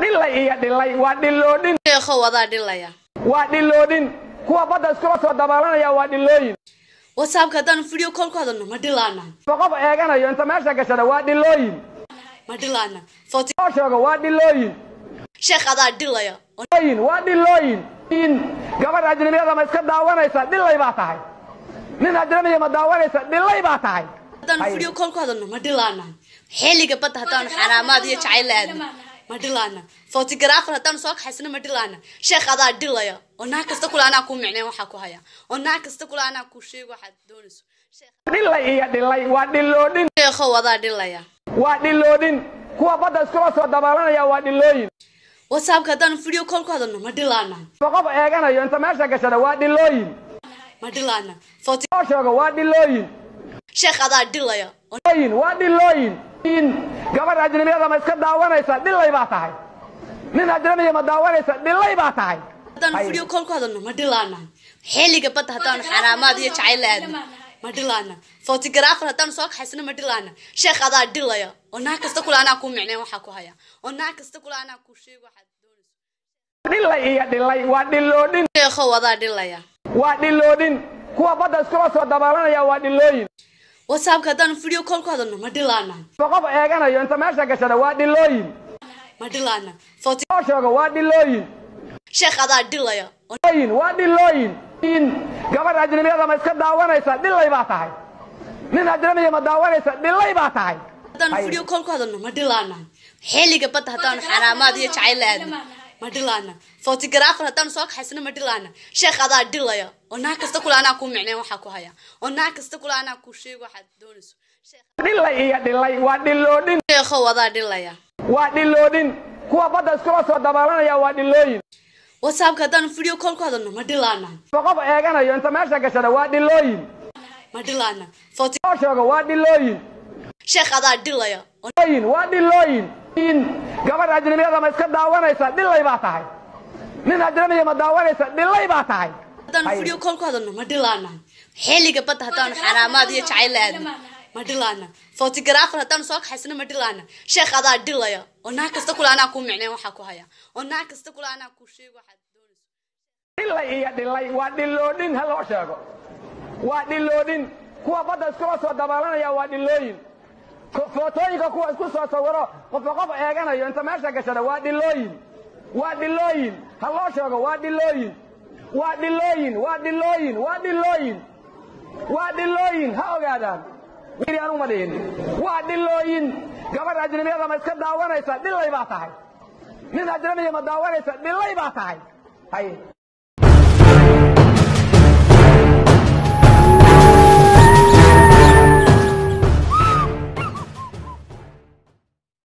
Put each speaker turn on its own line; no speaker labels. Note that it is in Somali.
dhilay iyo dhilay waa dhiloodin
sheekho wada dhilaya
waa dhiloodin kuwa badda iskula soo dabaalanaya waa dhilooyin
WhatsApp-ka dan video call ku hadalno ma dhilaana
qof eeganayo inta meesha gashada waa dhilooyin
ma dhilaana footi
shooga waa dhilooyin
sheekhada dhilaya
dhilooyin waa dhilooyin in gabar ajnabiyada ma iska daawanaysa dhilay baa tahay nin ajnabiya ma daawanaysa dhilay baa tahay
dan video call ku hadalno ma dhilaana xilliga badda hadaan xaraamaad iyo jacayl aadna ma dhilaana photographer hadaan soo kaxaysna ma dhilaana sheekhada dhilaya oo naa kasta kula ana ku micneen waxa ku haya oo naa kasta kula ana ku sheego waxa doonayso
dhilay iyo dhilay waa dhiloodin
sheekho wada dhilaya
waa dhiloodin kuwa badda iskula soo dabaalanaya waa dhilooyin
WhatsApp-ka dan video call ku hadalno ma dhilaana
qof eeganayo inta meesha gashada waa dhilooyin
ma dhilaana footi
shooga waa dhilooyin
sheekhada dhilaya
dhilooyin waa dhilooyin in gabar ajnabiyada ma iska daawanaysa dhilay baa tahay nin ajnabiya ma daawanaysa dhilay baa tahay
dan video call ku hadalno ma dhilaana xilliga badda hadaan xaraamaad iyo jacayl aadna ma dhilaana photographer hadaan soo kaxaysna ma dhilaana sheekhada dhilaya oo naa kasta kula ana ku micneen waxa ku haya oo naa kasta kula ana ku sheego waxa doonayso
dhilay iyo dhilay waa dhiloodin
sheekho wada dhilaya
waa dhiloodin kuwa badda iskula soo dabaalanaya waa dhilooyin
WhatsApp-ka dan video call ku hadalno ma dhilaana
qof eeganayo inta meesha gashada waa dhilooyin
ma dhilaana footi
shooga waa dhilooyin
sheekhada dhilaya
dhilooyin waa dhilooyin in gabar ajnabiyada ma iska daawanaysa dhilay baa tahay nin ajnabiya ma daawanaysa dhilay baa tahay
dan video call ku hadalno ma dhilaana xilliga badda hadaan xaraamaad iyo jacayl aadna ma dhilaana photographer hadaan soo kaxaysna ma dhilaana sheekhada dhilaya oo naa kasta kula ana ku micneen waxa ku haya oo naa kasta kula ana ku sheego waxa doonayso
dhilay iyo dhilay waa dhiloodin
sheekho wada dhilaya
waa dhiloodin kuwa badda iskula soo dabaalanaya waa dhilooyin
WhatsApp-ka dan video call ku hadalno ma dhilaana
qof eeganayo inta meesha gashada waa dhilooyin
ma dhilaana footi
shooga waa dhilooyin
sheekhada dhilaya
dhilooyin waa dhilooyin in gabar ajnabiyada ma iska daawanaysa dhilay baa tahay nin ajnabiya ma daawanaysa dhilay baa tahay
dan video call ku hadalno ma dhilaana xilliga badda hadaan xaraamaad iyo jacayl aadna ma dhilaana photographer hadaan soo kaxaysna ma dhilaana sheekhada dhilaya oo naa kasta kula ana ku micneen waxa ku haya oo naa kasta kula ana ku sheego waxa doonayso
dhilay iyo dhilay waa dhiloodin ha loo sheego waa dhiloodin kuwa badda iskula soo dabaalanaya waa dhilooyin footooyinka kuwa isku soo sawiro qof eeganayo inta meesha gashada waa dhilooyin ha loo sheego waa dhilooyin waa dhilooyin waa dhilooyin waa dhilooyin waa dhilooyin ha ogaadaan wili anu ma dhihin waa dhilooyin gabar ajnabiyada ma iska daawanaysa dhilay baa tahay nin ajnabiya ma daawanaysa dhilay baa tahay